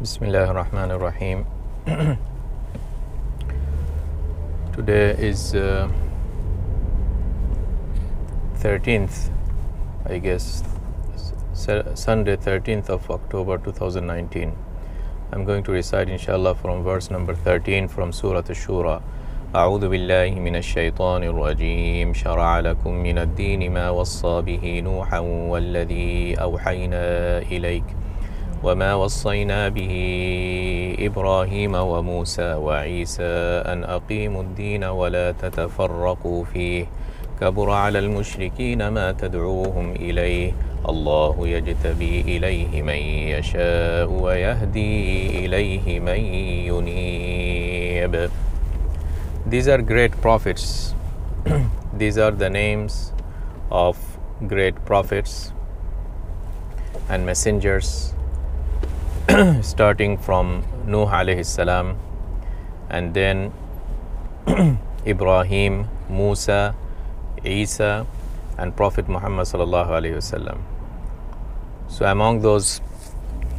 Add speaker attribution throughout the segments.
Speaker 1: Bismillah ar-Rahman ar-Rahim. Today is 13th, I guess, Sunday 13th of October 2019. I'm going to recite inshallah from verse number 13 from Surah ash-Shura. أعوذ بالله من الشيطان الرجيم شرع لكم من الدين ما وصى به نوحا والذي أوحينا إليك وما وصينا به إبراهيم وموسى وعيسى أن أقيموا الدين ولا تتفرقوا فيه كبر على المشركين ما تدعوهم إليه الله يجتبي إليه من يشاء ويهدي إليه من ينيب. These are great prophets. These are the names of great prophets and messengers, starting from Nuh alayhi salam, and then Ibrahim, Musa, Isa, and Prophet Muhammad sallallahu alayhi wasallam. So among those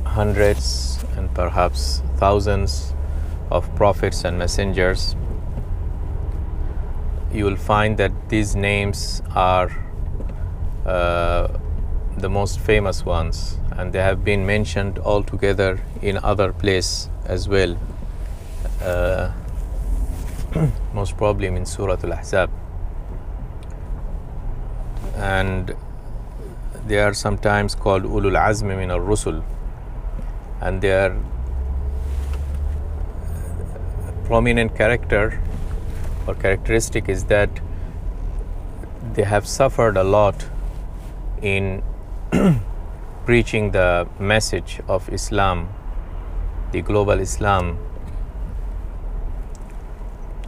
Speaker 1: hundreds and perhaps thousands of prophets and messengers, you will find that these names are the most famous ones, and they have been mentioned all together in other places as well, most probably in Surah Al-Ahzab. And they are sometimes called Ulul Azmi min al-Rusul, and their prominent character or characteristic is that they have suffered a lot in preaching the message of Islam, the global Islam.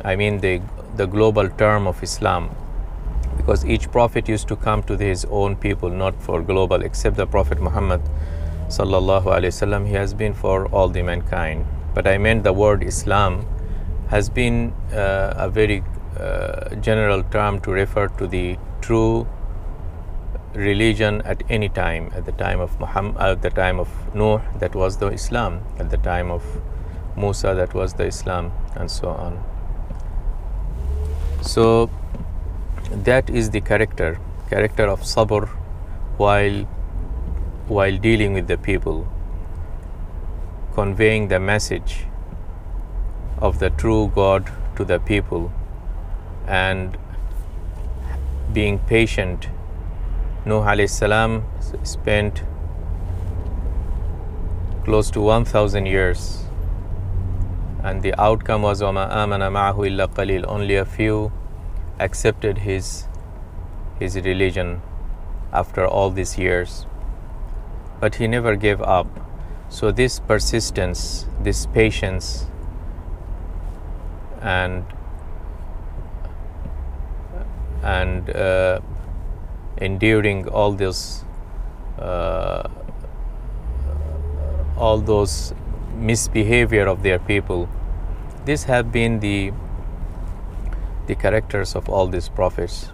Speaker 1: I mean the global term of Islam, because each prophet used to come to his own people, not for global, except the Prophet Muhammad sallallahu alaihi wasallam. He has been for all the mankind. But I meant the word Islam has been a very general term to refer to the true religion at any time. At the time of Muhammad, at the time of Nuh, that was the Islam. At the time of Musa, that was the Islam, and so on. So that is the character of sabr while dealing with the people, conveying the message of the true God to the people, and being patient. Nuh alayhi salam spent close to 1,000 years, and the outcome was وَمَا آمَنَ مَعَهُ إِلَّا قَلِيلٌ. Only a few accepted his religion after all these years. But he never gave up. So this persistence, this patience, and enduring all those misbehavior of their people, these have been the characters of all these prophets.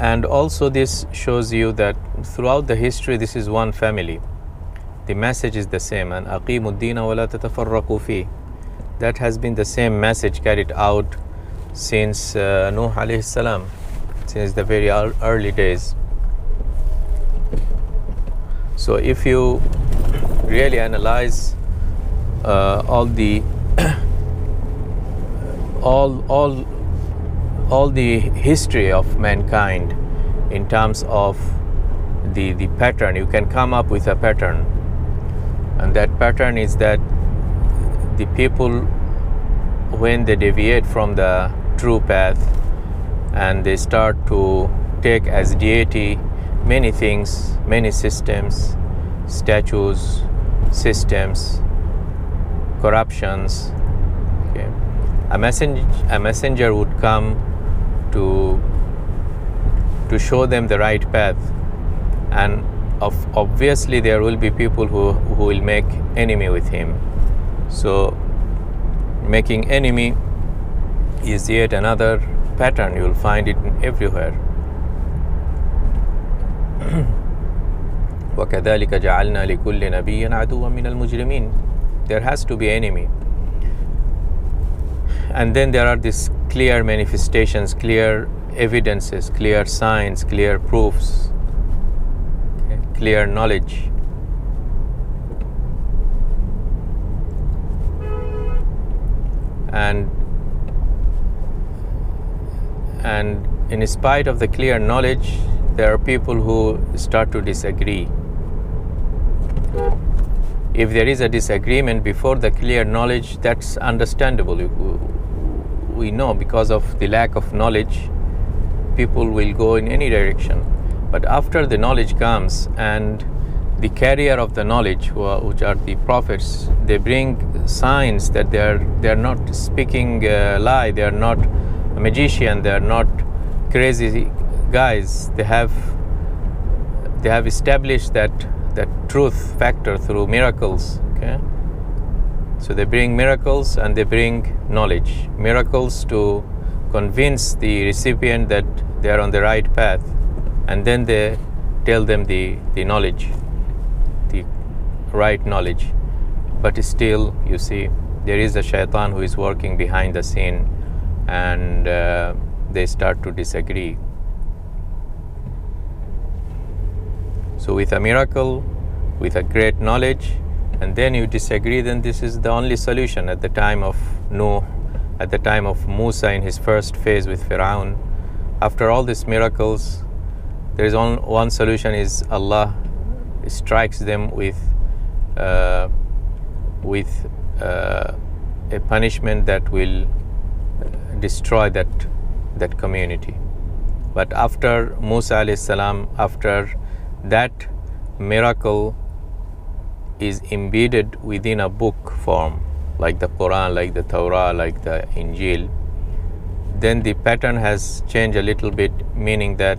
Speaker 1: And also this shows you that throughout the history, this is one family. The message is the same, and أَقِيمُوا الدِّينَ وَلَا تَتَفَرَّقُوا فِيهِ. That has been the same message carried out since Nuh alayhi salam, since the very early days. So if you really analyze all the history of mankind in terms of the pattern, you can come up with a pattern, and that pattern is that the people, when they deviate from the true path and they start to take as deity many things, many systems, statues, systems, corruptions, okay, a messenger would come to show them the right path, and obviously there will be people who will make enemy with him. So making enemy is yet another pattern. You will find it everywhere. وَكَذَلِكَ جَعَلْنَا لِكُلِّ نَبِيٍّ عَدُوًّا مِنَ الْمُجْرِمِينَ. There has to be enemy. And then there are these clear manifestations, clear evidences, clear signs, clear proofs, okay, clear knowledge. And in spite of the clear knowledge, there are people who start to disagree. If there is a disagreement before the clear knowledge, that's understandable. We know because of the lack of knowledge, people will go in any direction. But after the knowledge comes, and the carrier of the knowledge, which are the prophets, they bring signs that they are not speaking lie, they are not a magician, they are not crazy guys. They have established that truth factor through miracles. Okay, so they bring miracles and they bring knowledge. Miracles to convince the recipient that they are on the right path, and then they tell them the knowledge, the right knowledge. But still, you see, there is a shaitan who is working behind the scene, and they start to disagree. So with a miracle, with a great knowledge, and then you disagree, then this is the only solution. At the time of Nuh, at the time of Musa in his first phase with Fir'aun, after all these miracles, there is one solution, is Allah strikes them with a punishment that will destroy that community. But after Musa alayhi salam, after that miracle is embedded within a book form, like the Quran, like the Torah, like the Injil, then the pattern has changed a little bit, meaning that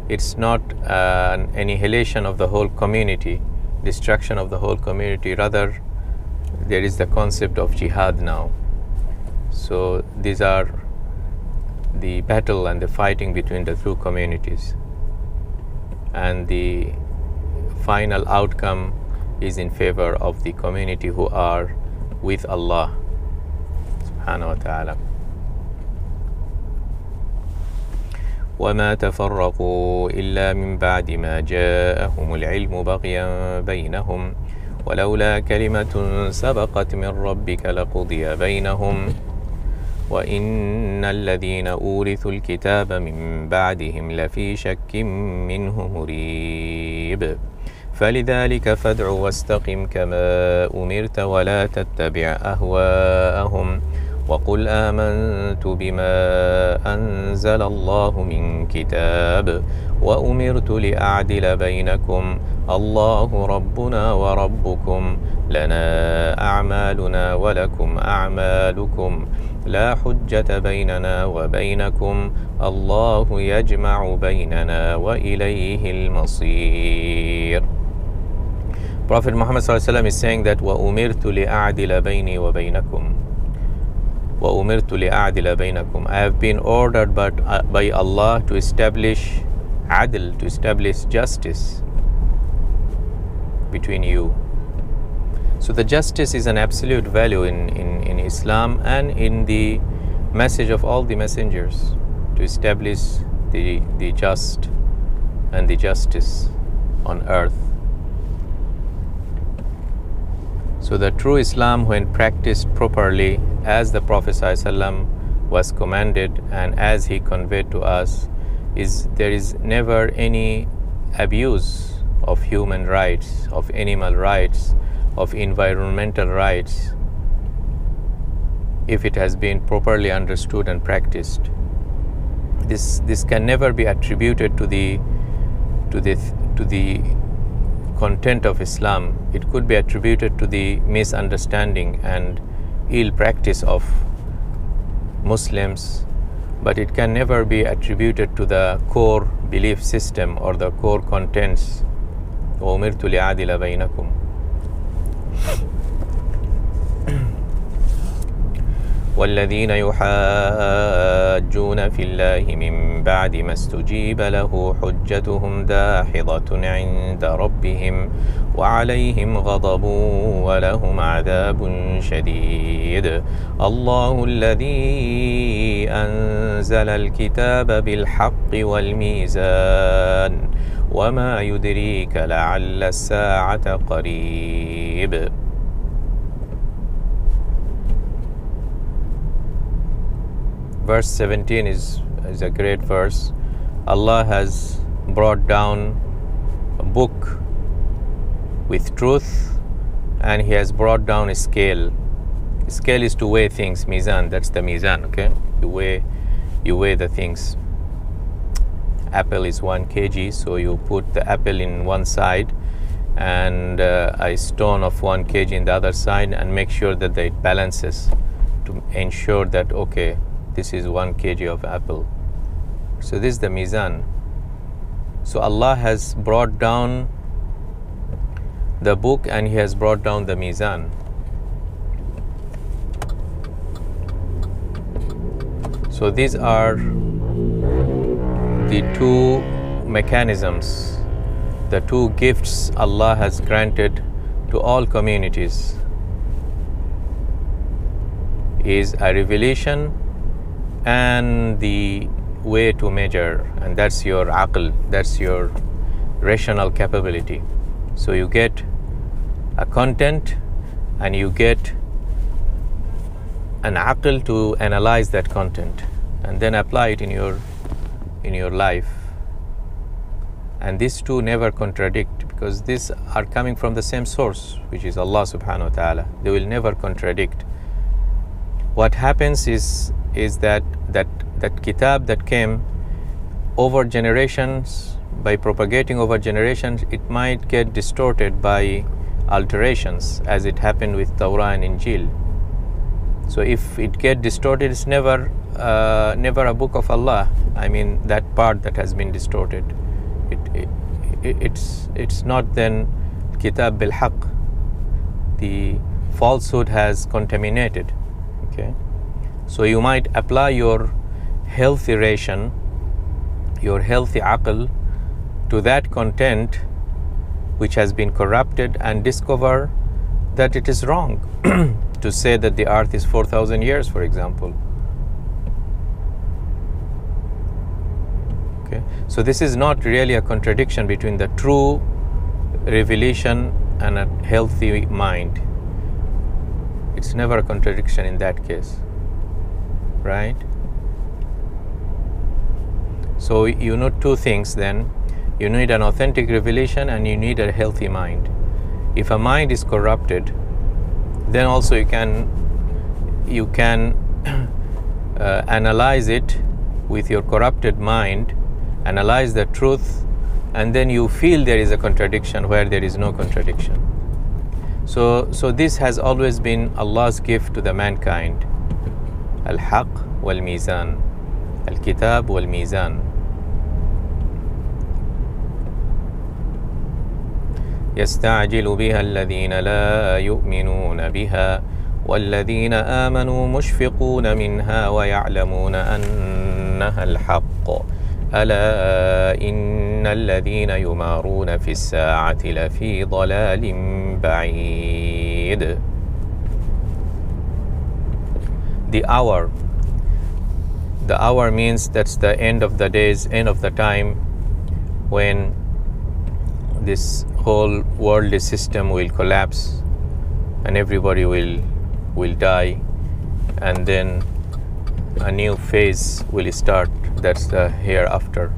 Speaker 1: it's not an annihilation of the whole community, destruction of the whole community. Rather, there is the concept of jihad now. So these are the battle and the fighting between the two communities, and the final outcome is in favor of the community who are with Allah subhanahu wa ta'ala. وَمَا تَفَرَّقُوا إِلَّا مِنْ بَعْدِ مَا جَاءَهُمُ الْعِلْمُ بَغْيًا بَيْنَهُمْ وَلَوْلَا كَلِمَةٌ سَبَقَتْ مِنْ رَبِّكَ لَقُضِيَ بَيْنَهُمْ وَإِنَّ الَّذِينَ أُورِثُوا الْكِتَابَ مِنْ بَعْدِهِمْ لَفِي شَكٍّ مِّنْهُ مُرِيبٍ فَلِذَلِكَ فَادْعُ وَاسْتَقِمْ كَمَا أُمِرْتَ وَلَا تَتَّبِعْ أَهْوَاءَهُمْ وَقُلْ آمَنْتُ بِمَا أَنزَلَ اللَّهُ مِنْ كِتَابٍ وَأُمِرْتُ لِأَعْدِلَ بَيْنَكُمْ اللَّهُ رَبُّنَا وَرَبُّكُمْ لَنَا أَعْمَالُنَا وَلَكُمْ أَعْمَالُكُمْ لَا حُجَّةَ بَيْنَنَا وَبَيْنَكُمْ اللَّهُ يَجْمَعُ بَيْنَنَا وَإِلَيْهِ الْمَصِيرُ. Prophet Muhammad ﷺ is saying that وَأُمِرْتُ لِأَعْدِلَ بَيْنِي وَبَيْنَكُمْ وَأُمِرْتُ لِأَعْدِلَ بَيْنَكُمْ. I have been ordered by Allah to establish adl, to establish justice between you. So the justice is an absolute value in Islam and in the message of all the messengers, to establish the just and the justice on earth. So the true Islam, when practiced properly as the Prophet ﷺ was commanded and as he conveyed to us, is there is never any abuse of human rights, of animal rights, of environmental rights, if it has been properly understood and practiced. This can never be attributed to the content of Islam. It could be attributed to the misunderstanding and ill practice of Muslims, but it can never be attributed to the core belief system or the core contents. وَأُمِرْتُ لِأَعْدِلَ بَيْنَكُمْ والذين يحاجون في الله من بعد ما استجيب له حجتهم داحضة عند ربهم وعليهم غضب ولهم عذاب شديد الله الذي أنزل الكتاب بالحق والميزان وما يدريك لعل الساعة قريب. Verse 17 is a great verse. Allah has brought down a book with truth, and He has brought down a scale. A scale is to weigh things. Mizan, that's the mizan, okay? You weigh the things. Apple is 1 kg, so you put the apple in one side and a stone of 1 kg in the other side, and make sure that it balances to ensure that, okay, this is 1 kg of apple. So this is the mizan. So Allah has brought down the book and He has brought down the mizan. So these are the two mechanisms, the two gifts Allah has granted to all communities, is a revelation and the way to measure, and that's your aql, that's your rational capability. So you get a content and you get an aql to analyze that content and then apply it in your life. And these two never contradict, because these are coming from the same source, which is Allah subhanahu wa ta'ala. They will never contradict. What happens is that kitab that came over generations, by propagating over generations, it might get distorted by alterations, as it happened with Torah and Injil. So if it get distorted, it's never a book of Allah. I mean, that part that has been distorted, it's not then kitab bil haqq. The falsehood has contaminated. Okay. So you might apply your healthy ration, your healthy aql, to that content which has been corrupted, and discover that it is wrong to say that the earth is 4,000 years, for example. Okay. So this is not really a contradiction between the true revelation and a healthy mind. It's never a contradiction in that case. Right? So you need two things then. You need an authentic revelation and you need a healthy mind. If a mind is corrupted, then also you can analyze it with your corrupted mind, analyze the truth, and then you feel there is a contradiction where there is no contradiction. So this has always been Allah's gift to the mankind. Al-Haq wal-Mizan, Al-Kitab wal-Mizan. يستعجل بها الذين لا يؤمنون بها والذين آمنوا مشفقون منها ويعلمون أنها الحق ألا إن الذين يمارون في الساعة لفي ضلال بعيد. The hour means that's the end of the days, end of the time, when this whole worldly system will collapse and everybody will die, and then a new phase will start. That's the hereafter.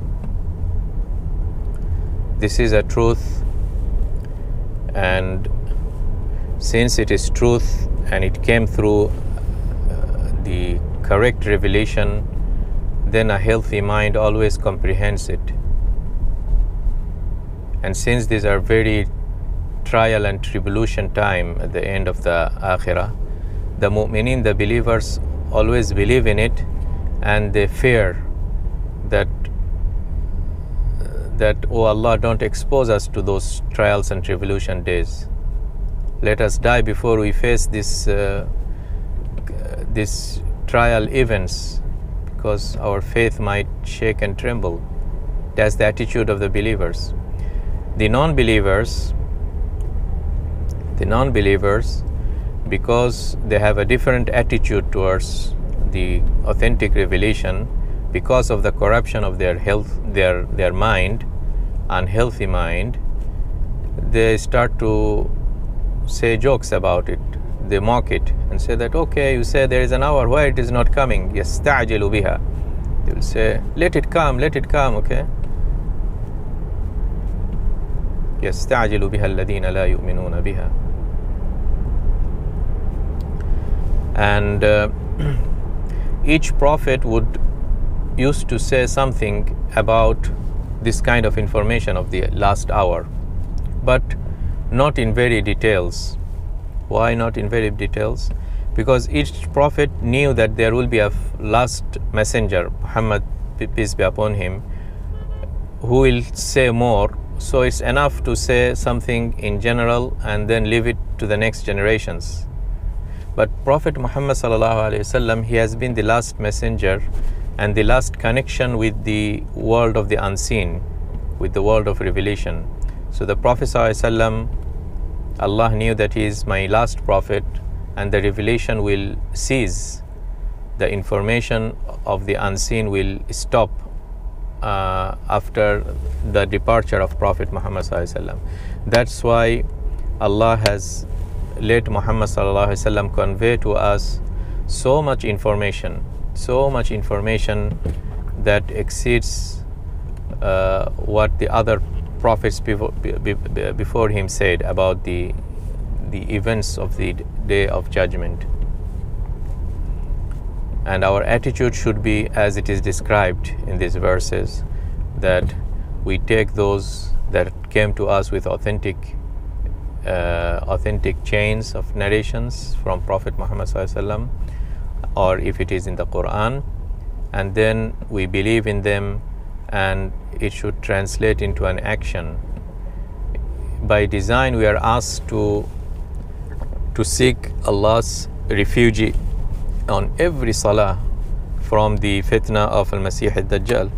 Speaker 1: This is a truth, and since it is truth and it came through the correct revelation, then a healthy mind always comprehends it. And since these are very trial and tribulation time at the end of the akhirah, the mu'minin, the believers, always believe in it, and they fear that oh Allah, don't expose us to those trials and tribulation days. Let us die before we face this trial events, because our faith might shake and tremble. That's the attitude of the believers. The non-believers, because they have a different attitude towards the authentic revelation, because of the corruption of their health, their mind, unhealthy mind, they start to say jokes about it. They mock it and say that, okay, you say there is an hour, why it is not coming? يَسْتَعْجِلُ بِهَا. They will say, let it come, okay? يَسْتَعْجِلُ بِهَا الَّذِينَ لَا يُؤْمِنُونَ بِهَا. And each prophet used to say something about this kind of information of the last hour, but not in very details. Why not in very details? Because each prophet knew that there will be a last messenger, Muhammad, peace be upon him, who will say more. So it's enough to say something in general and then leave it to the next generations. But Prophet Muhammad sallallahu alaihi wasallam, he has been the last messenger and the last connection with the world of the unseen, with the world of revelation. So the Prophet sallallahu alaihi wasallam, Allah knew that he is my last prophet, and the revelation will cease. The information of the unseen will stop after the departure of Prophet Muhammad sallallahu alaihi wasallam. That's why Allah has let Muhammad sallallahu alaihi wasallam convey to us so much information that exceeds what the other prophets before him said about the events of the Day of Judgment. And our attitude should be as it is described in these verses, that we take those that came to us with authentic chains of narrations from Prophet Muhammad sallallahu alaihi wasallam, or if it is in the Quran, and then we believe in them, and it should translate into an action. By design, we are asked to seek Allah's refuge on every salah from the fitna of al-Masih al-Dajjal,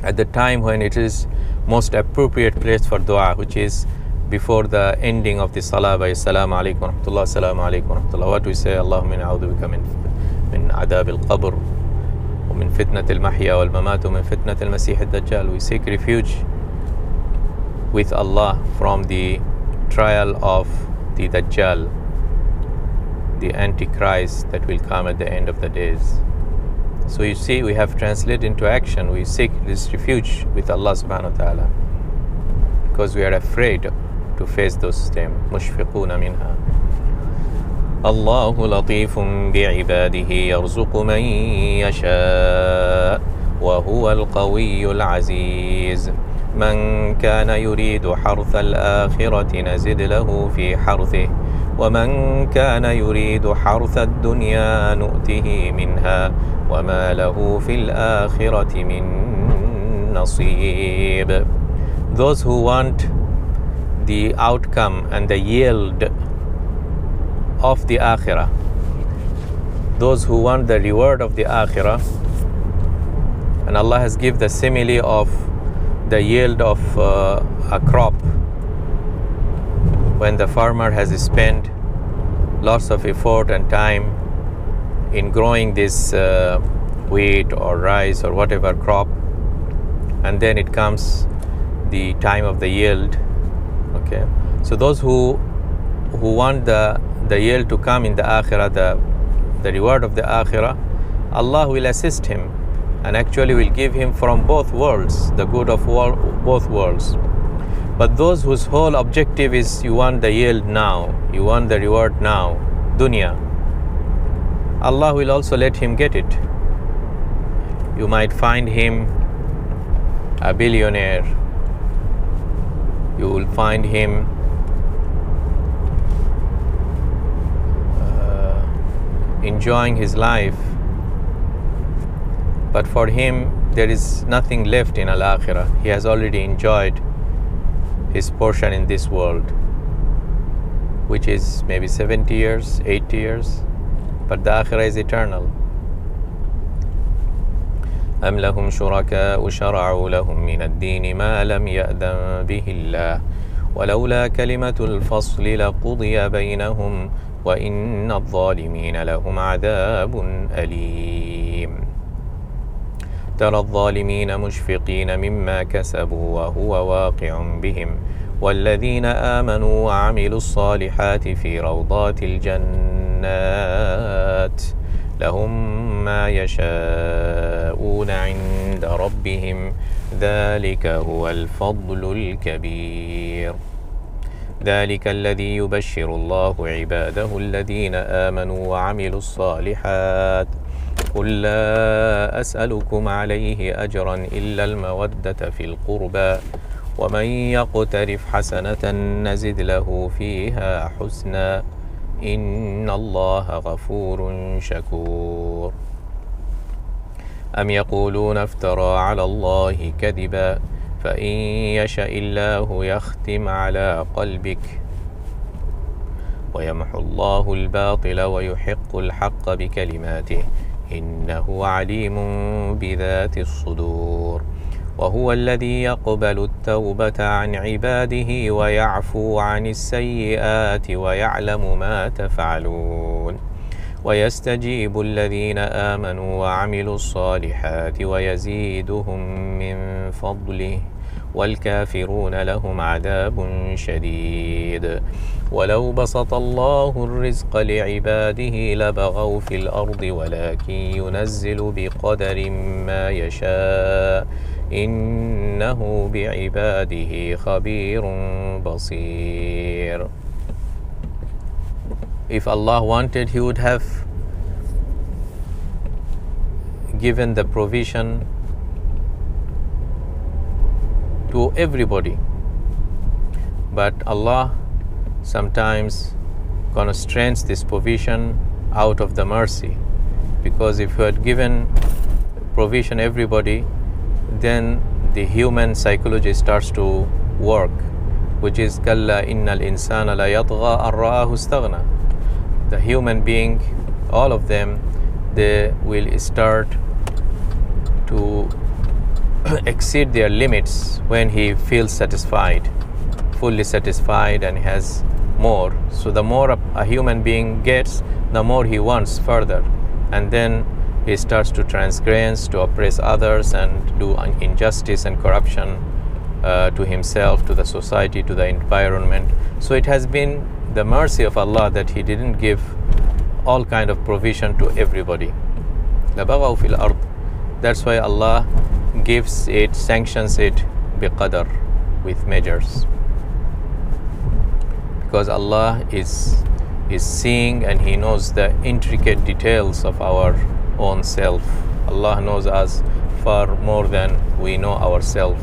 Speaker 1: at the time when it is most appropriate place for dua, which is before the ending of the salah by Assalamu alaikum wa rahmatullah, Assalamu alaikum wa rahmatullah. What we say, Allahumma inni a'udhu bika min adab al-qabr, wa min fitnat al-mahya wal-mamat, wa min fitnat al-Masih al-Dajjal. We seek refuge with Allah from the trial of the Dajjal, the Antichrist that will come at the end of the days. So you see, we have translated into action. We seek this refuge with Allah subhanahu wa ta'ala, because we are afraid to face those things. Mushfiquna minha. Allahu latifun bi'ibadihi yarzuqu man yasha wa huwa al-qawiyyul aziz. من كان يريد حرث الآخرة نزد له في حرثه ومن كان يريد حرث الدنيا نؤته منها وما له في الآخرة من نصيب. Those who want the outcome and the yield of the akhirah, those who want the reward of the akhirah, and Allah has given the simile of the yield of a crop. When the farmer has spent lots of effort and time in growing this wheat or rice or whatever crop, and then it comes the time of the yield. Okay, so those who want the yield to come in the akhirah, the reward of the akhirah, Allah will assist him and actually will give him from both worlds, the good of both worlds. But those whose whole objective is you want the yield now, you want the reward now, dunya, Allah will also let him get it. You might find him a billionaire, you will find him enjoying his life, but for him there is nothing left in al-akhirah. He has already enjoyed his portion in this world, which is maybe 70 years, 80 years. but the akhirah is eternal. أم لهم شركاء شرعوا لهم من الدين ما لم يأذن به الله ولولا كلمة الفصل لقضي بينهم وإن الظالمين لهم عذاب أليم ترى الظالمين مشفقين مما كسبوا وهو واقع بهم والذين آمنوا وعملوا الصالحات في روضات الجنات لهم ما يشاءون عند ربهم ذلك هو الفضل الكبير ذلك الذي يبشر الله عباده الذين آمنوا وعملوا الصالحات قل لا أسألكم عليه أجرا إلا المودة في القربى ومن يقترف حسنة نزد له فيها حسنا إن الله غفور شكور أم يقولون افترى على الله كذبا فإن يشاء الله يختم على قلبك ويمحو الله الباطل ويحق الحق بكلماته إنه عليم بذات الصدور وهو الذي يقبل التوبة عن عباده ويعفو عن السيئات ويعلم ما تفعلون ويستجيب الذين آمنوا وعملوا الصالحات ويزيدهم من فضله والكافرون لهم عذاب شديد ولو بسط الله الرزق لعباده لبغوا في الأرض ولكن ينزل بقدر ما يشاء إنه بعباده خبير بصير. If Allah wanted, He would have given the provision to everybody, but Allah sometimes constrains this provision out of the mercy, because if He had given provision everybody, then the human psychology starts to work, which is كَلَّا إِنَّ الْإِنسَانَ لَيَطْغَى أَنْ رَآهُ اسْتَغْنَى. The human being, all of them, they will start to exceed their limits when he feels satisfied, fully satisfied, and has more. So the more a human being gets, the more he wants further, and then he starts to transgress, to oppress others, and do injustice and corruption to himself, to the society, to the environment. So it has been the mercy of Allah that He didn't give all kind of provision to everybody. لَبَغَوْا فِي الْأَرْضِ. That's why Allah gives it, sanctions it biqadar, with measures, because Allah is seeing and He knows the intricate details of our own self. Allah knows us far more than we know ourselves.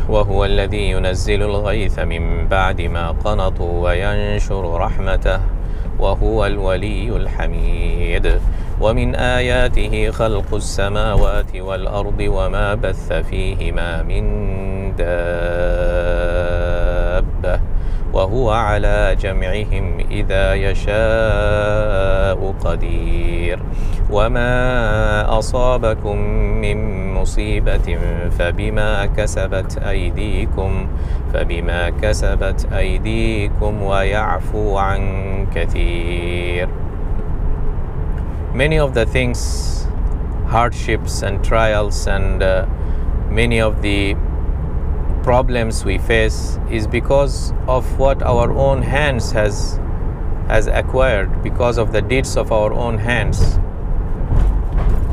Speaker 1: وهو الذي ينزل الغيث من بعد ما قنطوا وينشر رحمته وهو الولي الحميد ومن آياته خلق السماوات والأرض وما بث فيهما من دابة وهو على جمعهم إذا يشاء قدير وما أصابكم من مصيبة فبما كسبت أيديكم ويعفو عن كثير. Many of the things, hardships and trials, and many of the problems we face is because of what our own hands has acquired, because of the deeds of our own hands.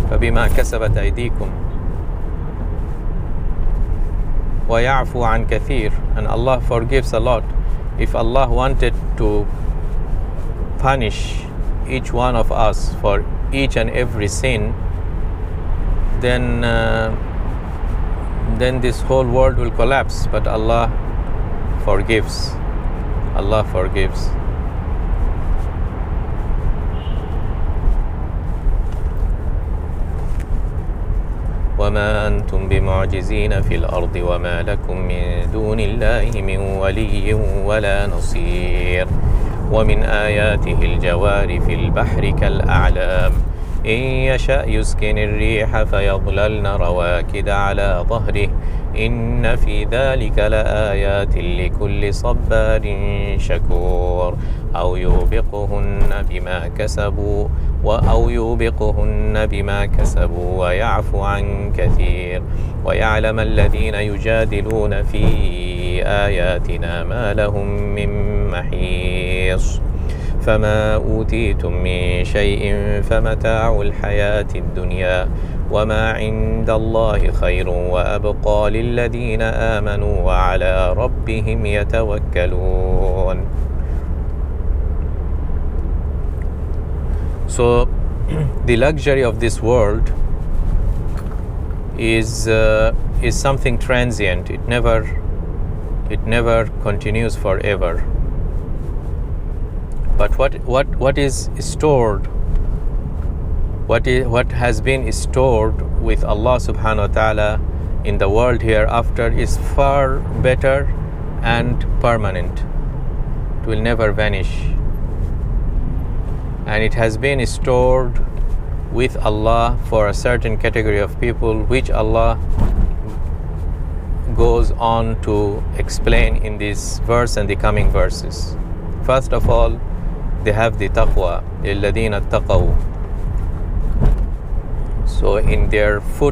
Speaker 1: فبما كسبت أيديكم ويعفو عن كثير. And Allah forgives a lot. If Allah wanted to punish each one of us for each and every sin, then this whole world will collapse. But Allah forgives. Allah forgives. وما أنتم بمعجزين في الأرض وما لكم من دون الله من ولي ولا نصير ومن آياته الجوار في البحر كالأعلام إن يشأ يسكن الريح فيظللن رواكد على ظهره إن في ذلك لآيات لكل صبار شكور أو يوبقهن بما كسبوا ويعفو عن كثير ويعلم الذين يجادلون في آياتنا ما لهم من محيص فما أوتيتم من شيء فمتاع الحياة الدنيا وما عند الله خير وأبقى للذين آمنوا وعلى ربهم يتوكلون. So the luxury of this world is something transient. It never continues forever. But what is stored, what has been stored with Allah subhanahu wa ta'ala in the world hereafter is far better and permanent. It will never vanish. And it has been stored with Allah for a certain category of people, which Allah goes on to explain in this verse and the coming verses. First of all, they have the taqwa, الَّذِينَ اتَّقَوْا. So in their foot